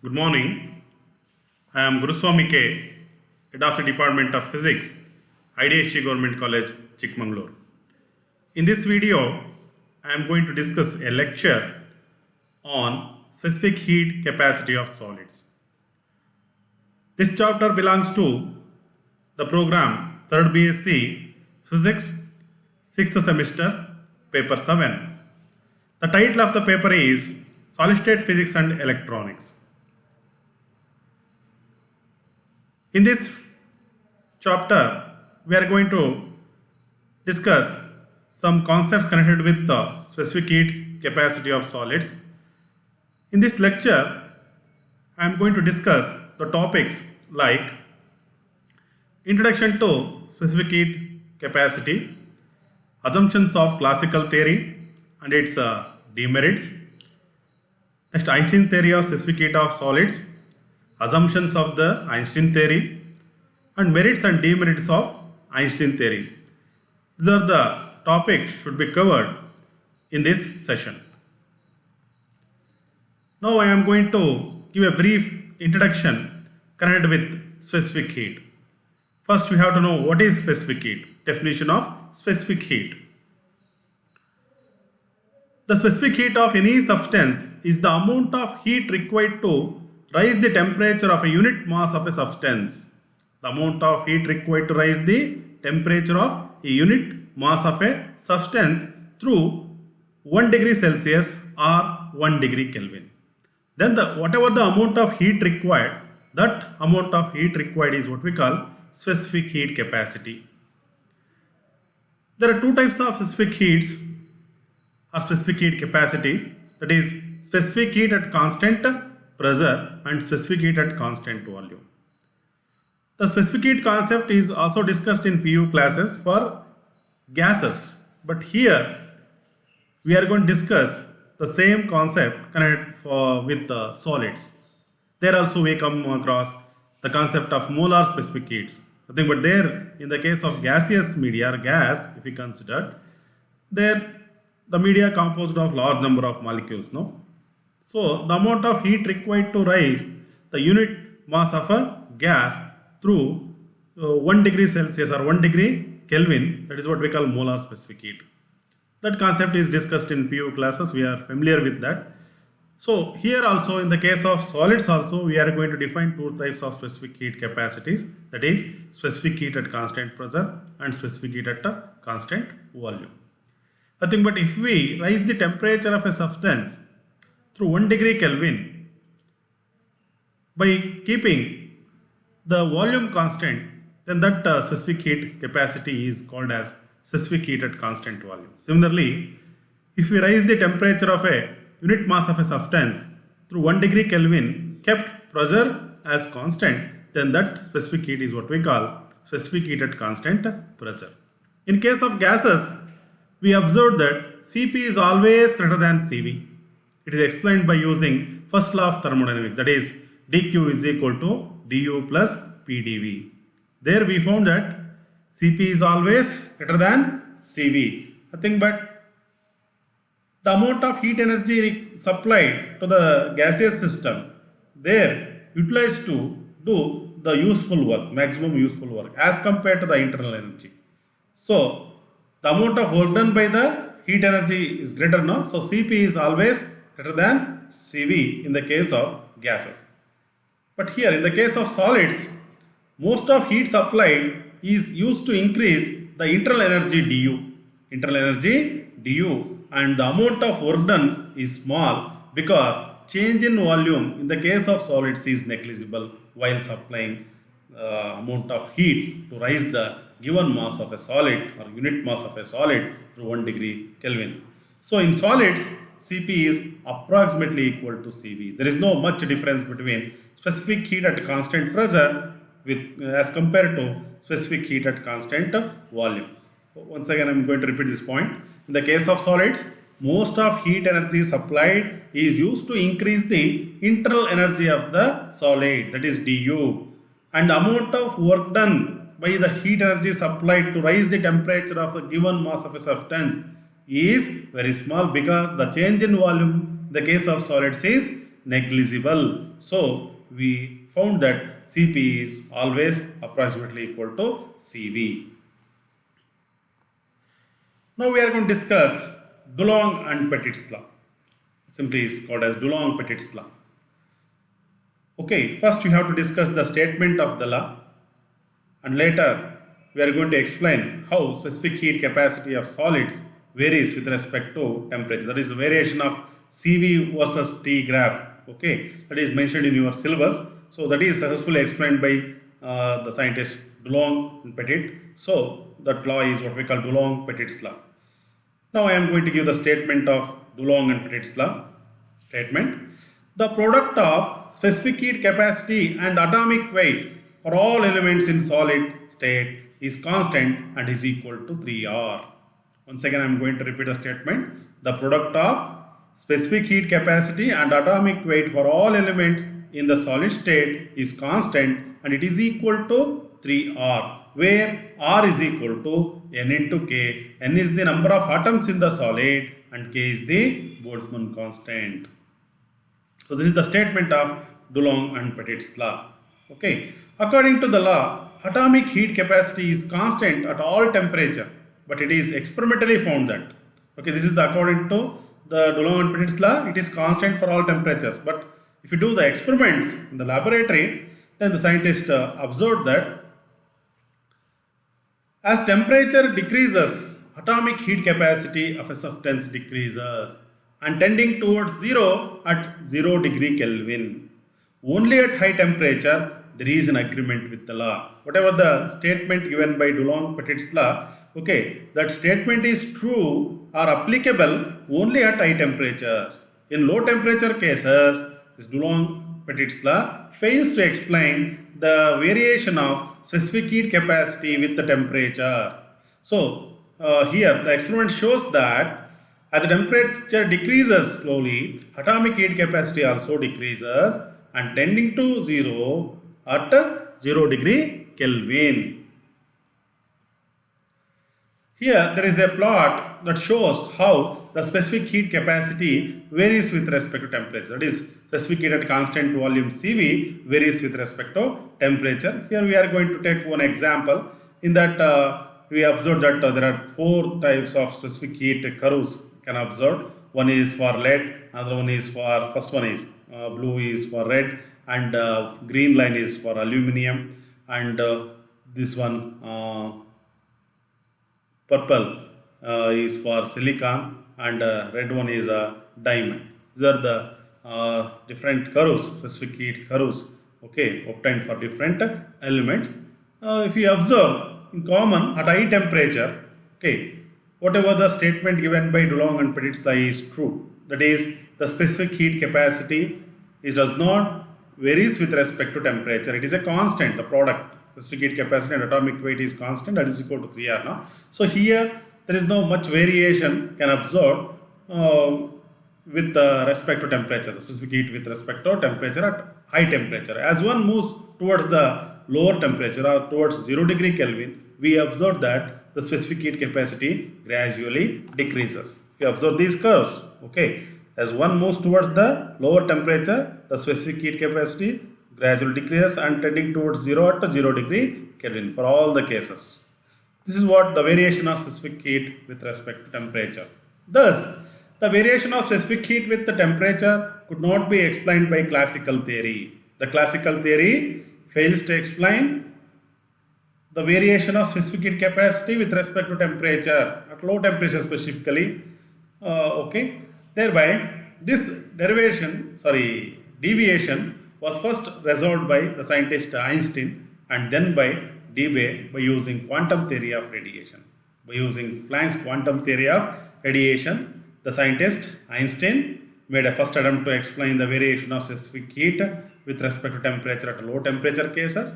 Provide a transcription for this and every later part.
Good morning. I am Guruswamy K, Head of the Department of Physics, IDSC Government College, Chikmagalur. In this video, I am going to discuss a lecture on specific heat capacity of solids. This chapter belongs to the program 3rd BSc Physics 6th semester, paper 7. The title of the paper is Solid State Physics and Electronics. In this chapter, we are going to discuss some concepts connected with the specific heat capacity of solids. In this lecture, I am going to discuss the topics like introduction to specific heat capacity, assumptions of classical theory and its demerits, next Einstein theory of specific heat of solids, assumptions of the Einstein theory, and merits and demerits of Einstein theory. These are the topics should be covered in this session. Now I am going to give a brief introduction connected with specific heat. First we have to know what is specific heat. Definition of specific heat. The specific heat of any substance is the amount of heat required to rise the temperature of a unit mass of a substance. The amount of heat required to rise the temperature of a unit mass of a substance through 1 degree Celsius or 1 degree Kelvin. Then whatever the amount of heat required, that amount of heat required is what we call specific heat capacity. There are two types of specific heats or specific heat capacity, that is specific heat at constant pressure and specific heat at constant volume. The specific heat concept is also discussed in PU classes for gases, but here we are going to discuss the same concept connected with solids. There also we come across the concept of molar specific heats. Nothing but there in the case of gaseous media or gas, if we consider, there the media composed of large number of molecules, no? So the amount of heat required to rise the unit mass of a gas through 1 degree Celsius or 1 degree Kelvin, that is what we call molar specific heat. That concept is discussed in PU classes, we are familiar with that. So here also in the case of solids also we are going to define two types of specific heat capacities, that is specific heat at constant pressure and specific heat at a constant volume. Nothing but if we rise the temperature of a substance through 1 degree Kelvin by keeping the volume constant, then that specific heat capacity is called as specific heat at constant volume. Similarly, if we rise the temperature of a unit mass of a substance through 1 degree Kelvin kept pressure as constant, then that specific heat is what we call specific heat at constant pressure. In case of gases, we observed that Cp is always greater than Cv. It is explained by using first law of thermodynamics, that is dq is equal to du plus pdv. There we found that Cp is always greater than Cv. Nothing but the amount of heat energy supplied to the gaseous system, there utilized to do the useful work, maximum useful work as compared to the internal energy. So the amount of work done by the heat energy is greater now. So Cp is always greater than Cv in the case of gases. But here in the case of solids, most of heat supplied is used to increase the internal energy du. Internal energy du, and the amount of work done is small because change in volume in the case of solids is negligible while supplying amount of heat to rise the given mass of a solid or unit mass of a solid through 1 degree Kelvin. So in solids, Cp is approximately equal to Cv. There is no much difference between specific heat at constant pressure as compared to specific heat at constant volume. Once again I am going to repeat this point. In the case of solids, most of heat energy supplied is used to increase the internal energy of the solid, that is du, and the amount of work done by the heat energy supplied to rise the temperature of a given mass of a substance is very small because the change in volume in the case of solids is negligible. So we found that Cp is always approximately equal to Cv. Now we are going to discuss Dulong and Petit's law. Simply is called as Dulong-Petit's law. Okay, first we have to discuss the statement of the law, and later we are going to explain how specific heat capacity of solids varies with respect to temperature. That is the variation of Cv versus T graph. Okay, that is mentioned in your syllabus. So that is successfully explained by the scientist Dulong and Petit. So that law is what we call Dulong-Petit's law. Now I am going to give the statement of Dulong and Petit's law. Statement: the product of specific heat capacity and atomic weight for all elements in solid state is constant and is equal to 3R. Once again I am going to repeat the statement. The product of specific heat capacity and atomic weight for all elements in the solid state is constant and it is equal to 3R, where R is equal to N into K. N is the number of atoms in the solid and K is the Boltzmann constant. So this is the statement of Dulong and Petit's law. Okay. According to the law, atomic heat capacity is constant at all temperature, but it is experimentally found that. Okay, this is the according to the Dulong and Petit's law, it is constant for all temperatures. But if you do the experiments in the laboratory, then the scientists observed that as temperature decreases, atomic heat capacity of a substance decreases and tending towards zero at 0 degree Kelvin. Only at high temperature there is an agreement with the law. Whatever the statement given by Dulong-Petit's law, okay, that statement is true or applicable only at high temperatures. In low temperature cases, this Dulong-Petit's law fails to explain the variation of specific heat capacity with the temperature. So here the experiment shows that as the temperature decreases slowly, atomic heat capacity also decreases and tending to zero at 0 degree Kelvin. Here there is a plot that shows how the specific heat capacity varies with respect to temperature. That is, specific heat at constant volume Cv varies with respect to temperature. Here we are going to take one example. In that we observe that there are 4 types of specific heat curves can observe. One is for lead, another one is for, first one is blue is for red, and green line is for aluminum, and this one purple is for silicon, and red one is a diamond. These are the different curves, specific heat curves, okay, obtained for different elements. If you observe in common at high temperature, okay, whatever the statement given by Dulong and Petit's law is true. That is, the specific heat capacity it does not varies with respect to temperature. It is a constant, the product. Specific heat capacity and atomic weight is constant, that is equal to 3R now. So here there is no much variation can observe with respect to temperature, the specific heat with respect to temperature at high temperature. As one moves towards the lower temperature or towards 0 degree Kelvin, we observe that the specific heat capacity gradually decreases. We observe these curves, okay. As one moves towards the lower temperature, the specific heat capacity gradually decreases and tending towards 0 at 0 degree Kelvin for all the cases. This is what the variation of specific heat with respect to temperature. Thus, the variation of specific heat with the temperature could not be explained by classical theory. The classical theory fails to explain the variation of specific heat capacity with respect to temperature, at low temperature specifically. Okay. Thereby, this deviation was first resolved by the scientist Einstein and then by Debye by using quantum theory of radiation. By using Planck's quantum theory of radiation, the scientist Einstein made a first attempt to explain the variation of specific heat with respect to temperature at low temperature cases,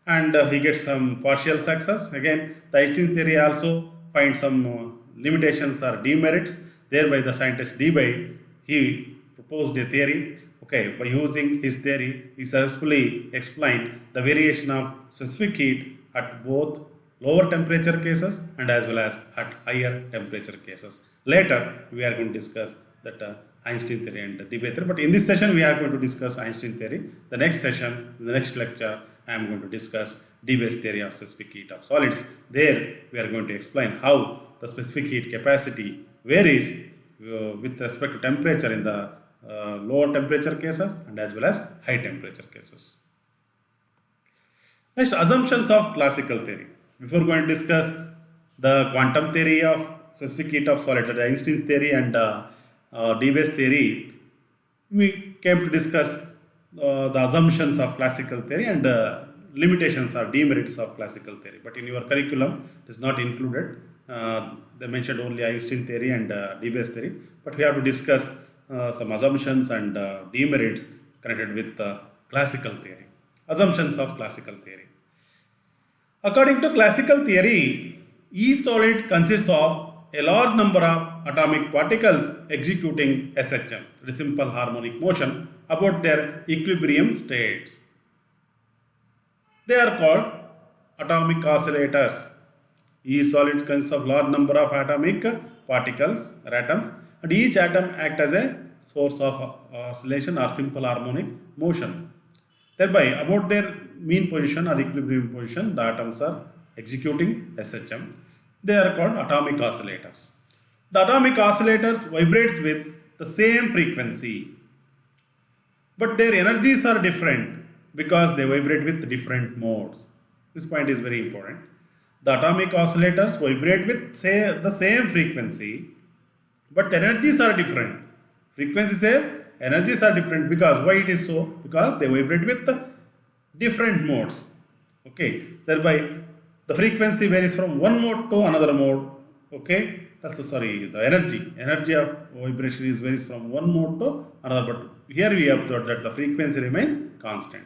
and he gets some partial success. Again, the Einstein theory also finds some limitations or demerits. Thereby, the scientist Debye, he proposed a theory. Okay, by using his theory, he successfully explained the variation of specific heat at both lower temperature cases and as well as at higher temperature cases. Later, we are going to discuss that Einstein theory and Debye theory. But in this session, we are going to discuss Einstein theory. The next session, the next lecture, I am going to discuss Debay's theory of specific heat of solids. There, we are going to explain how the specific heat capacity varies with respect to temperature in the lower temperature cases and as well as high temperature cases. Next, assumptions of classical theory. Before going to discuss the quantum theory of specific heat of solids, the Einstein's theory and Debay's theory, we came to discuss the assumptions of classical theory and limitations or demerits of classical theory. But in your curriculum, it is not included. They mentioned only Einstein theory and Debay's theory. But we have to discuss some assumptions and demerits connected with classical theory. Assumptions of classical theory. According to classical theory, each solid consists of a large number of atomic particles executing SHM, the simple harmonic motion, about their equilibrium states. They are called atomic oscillators. Each solid consists of large number of atomic particles or atoms, and each atom acts as a source of oscillation or simple harmonic motion. Thereby, about their mean position or equilibrium position, the atoms are executing SHM. They are called atomic oscillators. The atomic oscillators vibrates with the same frequency, but their energies are different because they vibrate with different modes. This point is very important. The atomic oscillators vibrate with the same frequency, but energies are different. Frequency same, energies are different. Because why it is so? Because they vibrate with different modes. Okay, thereby the frequency varies from one mode to another mode. Okay, the energy of vibration is varies from one mode to another. But here we observe that the frequency remains constant.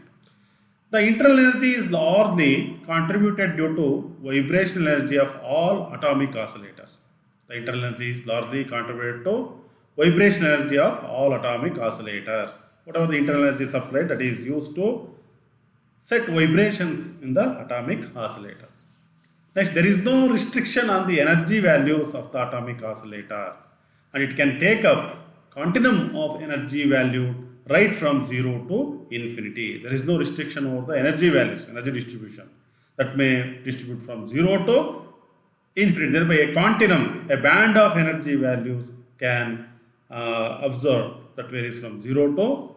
The internal energy is largely contributed due to vibrational energy of all atomic oscillators. The internal energy is largely contributed to vibrational energy of all atomic oscillators. Whatever the internal energy supplied, that is used to set vibrations in the atomic oscillators. Next, there is no restriction on the energy values of the atomic oscillator, and it can take up continuum of energy value right from 0 to infinity. There is no restriction over the energy values, energy distribution, that may distribute from 0 to infinity. Thereby a continuum, a band of energy values can observe that varies from 0 to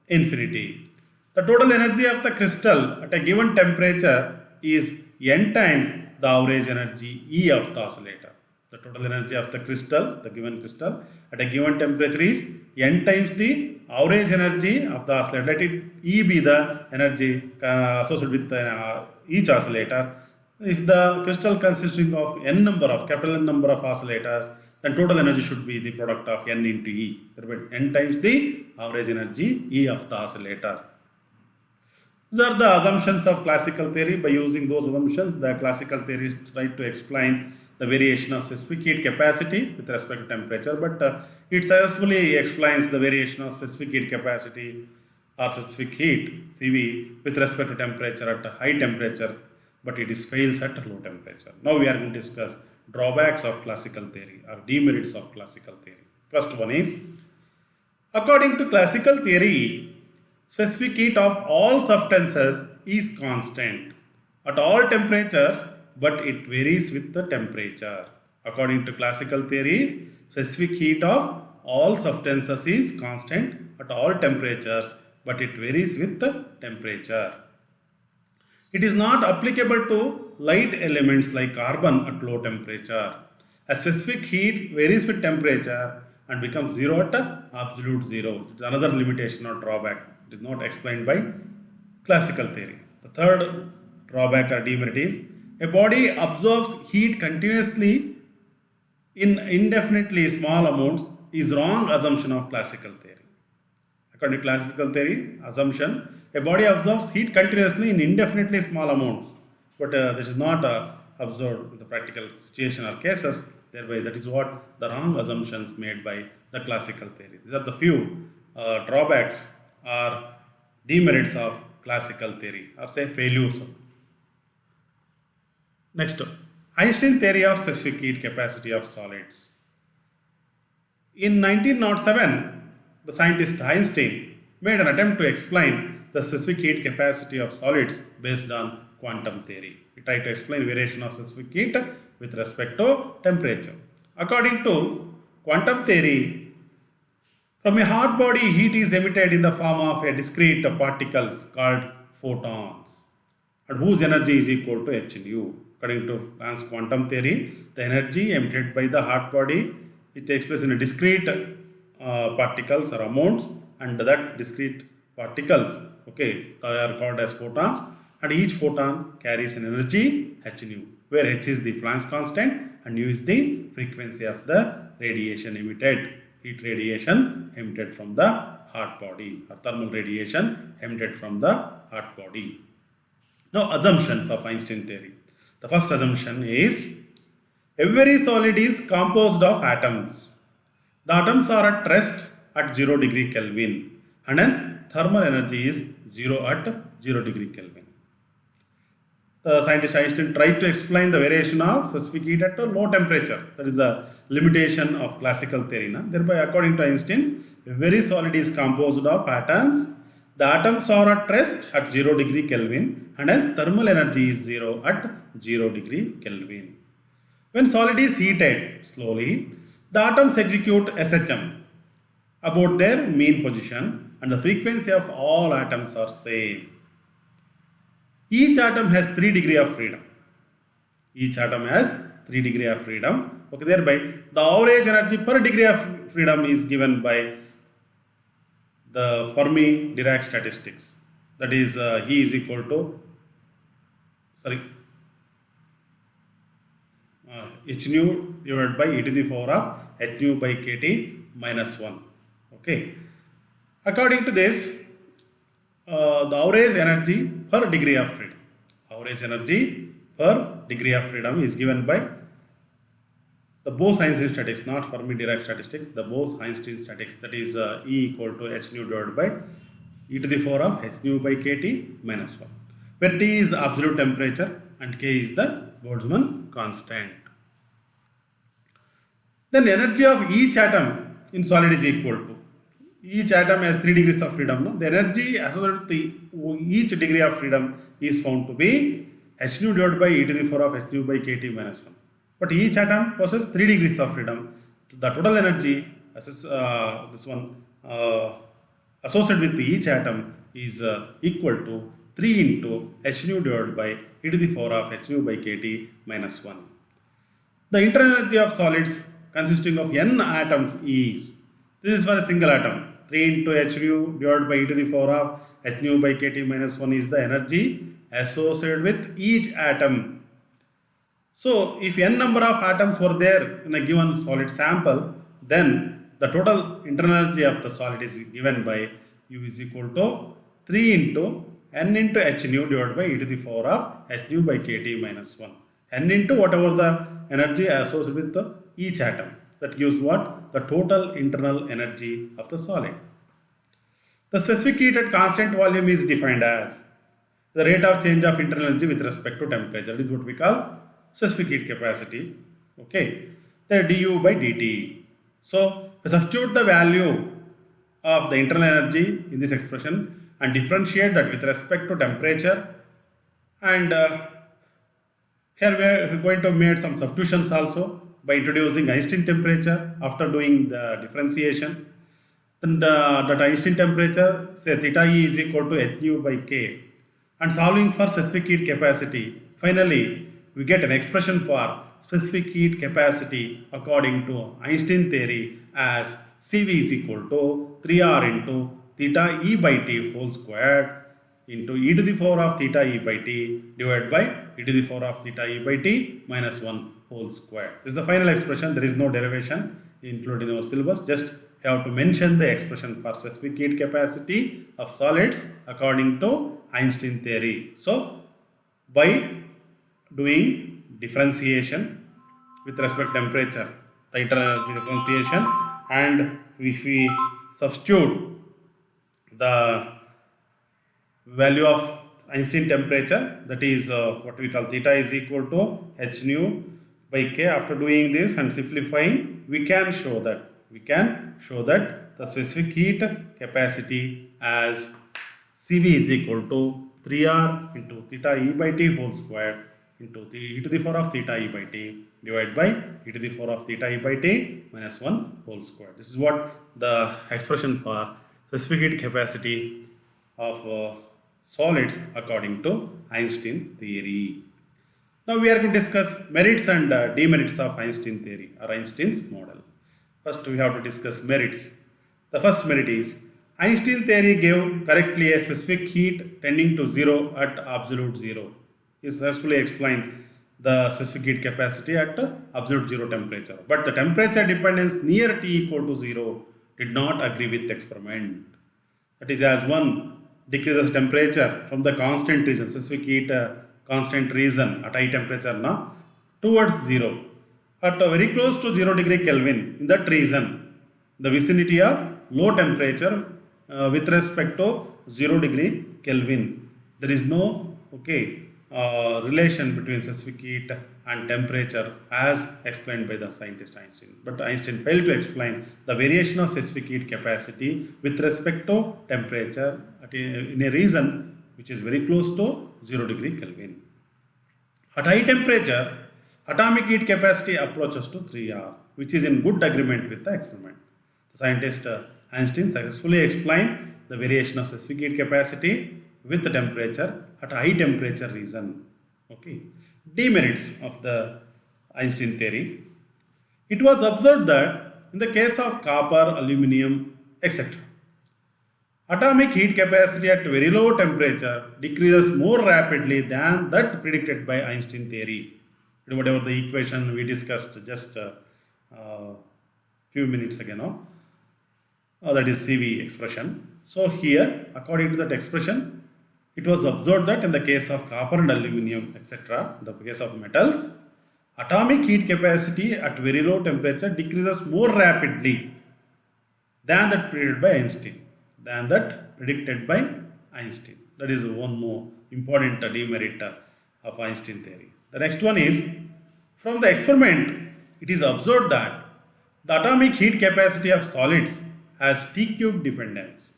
infinity. The total energy of the crystal at a given temperature is n times the average energy E of the oscillator. The total energy of the crystal, the given crystal, at a given temperature is n times the average energy of the oscillator. Let it E be the energy associated with each oscillator. If the crystal consisting of n number of capital N number of oscillators, then total energy should be the product of n into E. Thereby n times the average energy E of the oscillator. These are the assumptions of classical theory. By using those assumptions, the classical theory tries to explain the variation of specific heat capacity with respect to temperature, but it successfully explains the variation of specific heat capacity or specific heat CV with respect to temperature at a high temperature, but it fails at a low temperature. Now we are going to discuss drawbacks of classical theory or demerits of classical theory. First one is, according to classical theory, specific heat of all substances is constant at all temperatures, but it varies with the temperature. According to classical theory, specific heat of all substances is constant at all temperatures, but it varies with the temperature. It is not applicable to light elements like carbon at low temperature. A specific heat varies with temperature and becomes zero at absolute zero. It is another limitation or drawback. It is not explained by classical theory. The third drawback or demerit is, a body absorbs heat continuously in indefinitely small amounts is wrong assumption of classical theory. According to classical theory, assumption, a body absorbs heat continuously in indefinitely small amounts, but this is not observed in the practical situation or cases. Thereby, that is what the wrong assumptions made by the classical theory. These are the few drawbacks or demerits of classical theory, or say failures. Next, Einstein theory of specific heat capacity of solids. In 1907, the scientist Einstein made an attempt to explain the specific heat capacity of solids based on quantum theory. He tried to explain variation of specific heat with respect to temperature. According to quantum theory, from a hot body, heat is emitted in the form of a discrete particles called photons, and whose energy is equal to h nu. According to Planck's quantum theory, the energy emitted by the hot body, it takes place in a discrete particles or amounts, and that discrete particles, okay, they are called as photons, and each photon carries an energy h nu, where h is the Planck's constant and nu is the frequency of the radiation emitted, heat radiation emitted from the hot body, or thermal radiation emitted from the hot body. Now, assumptions of Einstein theory. The first assumption is every solid is composed of atoms. The atoms are at rest at 0 degree Kelvin, and hence thermal energy is 0 at 0 degree Kelvin. The scientist Einstein tried to explain the variation of specific heat at a low temperature. That is a limitation of classical theory. Thereby, according to Einstein, every solid is composed of atoms. The atoms are at rest at 0 degree Kelvin, and hence thermal energy is 0 at 0 degree Kelvin. When solid is heated slowly, the atoms execute SHM about their mean position, and the frequency of all atoms are same. Each atom has 3 degree of freedom. Each atom has 3 degree of freedom. Okay, thereby the average energy per degree of freedom is given by the Fermi-Dirac statistics. That is E is equal to h nu divided by e to the power of h nu by kt minus 1. Okay. According to this, the average energy per degree of freedom. Average energy per degree of freedom is given by the Bose-Einstein statistics, not Fermi-Dirac statistics, the Bose-Einstein statistics, that is E equal to h nu divided by e to the power of h nu by kt minus 1, where T is absolute temperature and K is the Boltzmann constant. Then energy of each atom in solid is equal to, each atom has 3 degrees of freedom. No? The energy associated with each degree of freedom is found to be h nu divided by e to the power of h nu by kt minus 1. But each atom possesses 3 degrees of freedom. The total energy associated with each atom is equal to 3 into h nu divided by e to the power of h nu by kt minus 1. The internal energy of solids consisting of n atoms is, this is for a single atom, 3 into h nu divided by e to the power of h nu by kt minus 1 is the energy associated with each atom. So, if n number of atoms were there in a given solid sample, then the total internal energy of the solid is given by U is equal to 3 into n into h nu divided by e to the power of h nu by kt minus 1. N into whatever the energy associated with each atom. That gives what? The total internal energy of the solid. The specific heat at constant volume is defined as the rate of change of internal energy with respect to temperature. That is what we call specific heat capacity. Okay, the du by dt. So, substitute the value of the internal energy in this expression and differentiate that with respect to temperature. And here we are going to make some substitutions also by introducing Einstein temperature after doing the differentiation. Then that Einstein temperature, say theta E is equal to h nu by k, and solving for specific heat capacity. Finally, we get an expression for specific heat capacity according to Einstein theory as Cv is equal to 3r into theta E by T whole squared into e to the power of theta E by T divided by e to the power of theta E by T minus 1 whole squared. This is the final expression. There is no derivation included in our syllabus. Just have to mention the expression for specific heat capacity of solids according to Einstein theory. So, by doing differentiation with respect to temperature, the internal energy differentiation, and if we substitute the value of Einstein temperature, that is what we call theta is equal to h nu by k. After doing this and simplifying, we can show that we can show that the specific heat capacity as Cv is equal to 3R into theta E by T whole square into the e to the power of theta E by T divided by e to the power of theta E by T minus 1 whole square. This is what the expression for specific heat capacity of solids according to Einstein theory. Now we are going to discuss merits and demerits of Einstein theory or Einstein's model. First we have to discuss merits. The first merit is Einstein theory gave correctly a specific heat tending to zero at absolute zero. He successfully explained the specific heat capacity at absolute zero temperature. But the temperature dependence near T equal to zero did not agree with the experiment. That is, as one decreases temperature from the constant region, specific heat constant region at high temperature now towards zero. At very close to 0 degree Kelvin in that region, the vicinity of low temperature with respect to 0 degree Kelvin, there is no relation between specific heat and temperature as explained by the scientist Einstein. But Einstein failed to explain the variation of specific heat capacity with respect to temperature in a region which is very close to 0 degree Kelvin. At high temperature, atomic heat capacity approaches to 3R, which is in good agreement with the experiment. The scientist Einstein successfully explained the variation of specific heat capacity with the temperature at a high temperature region. Demerits of the Einstein theory. It was observed that in the case of copper, aluminium, etc., atomic heat capacity at very low temperature decreases more rapidly than that predicted by Einstein theory. Whatever the equation we discussed just few minutes ago, that is Cv expression. So here, according to that expression, it was observed that in the case of copper and aluminium, etc., in the case of metals, atomic heat capacity at very low temperature decreases more rapidly than that predicted by Einstein. That is one more important demerit of Einstein theory. The next one is, from the experiment, it is observed that the atomic heat capacity of solids has T cube dependence.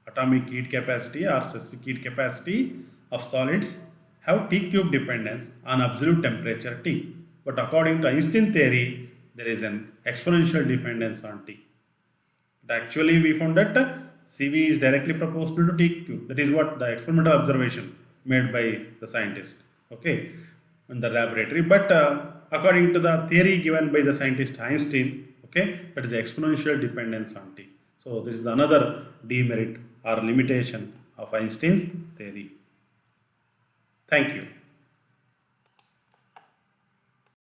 Atomic heat capacity or specific heat capacity of solids have T cube dependence on absolute temperature T. But according to Einstein theory, there is an exponential dependence on T. But actually we found that Cv is directly proportional to T cube. That is what the experimental observation made by the scientist in the laboratory. But according to the theory given by the scientist Einstein, that is the exponential dependence on T. So this is another demerit or limitation of Einstein's theory. Thank you.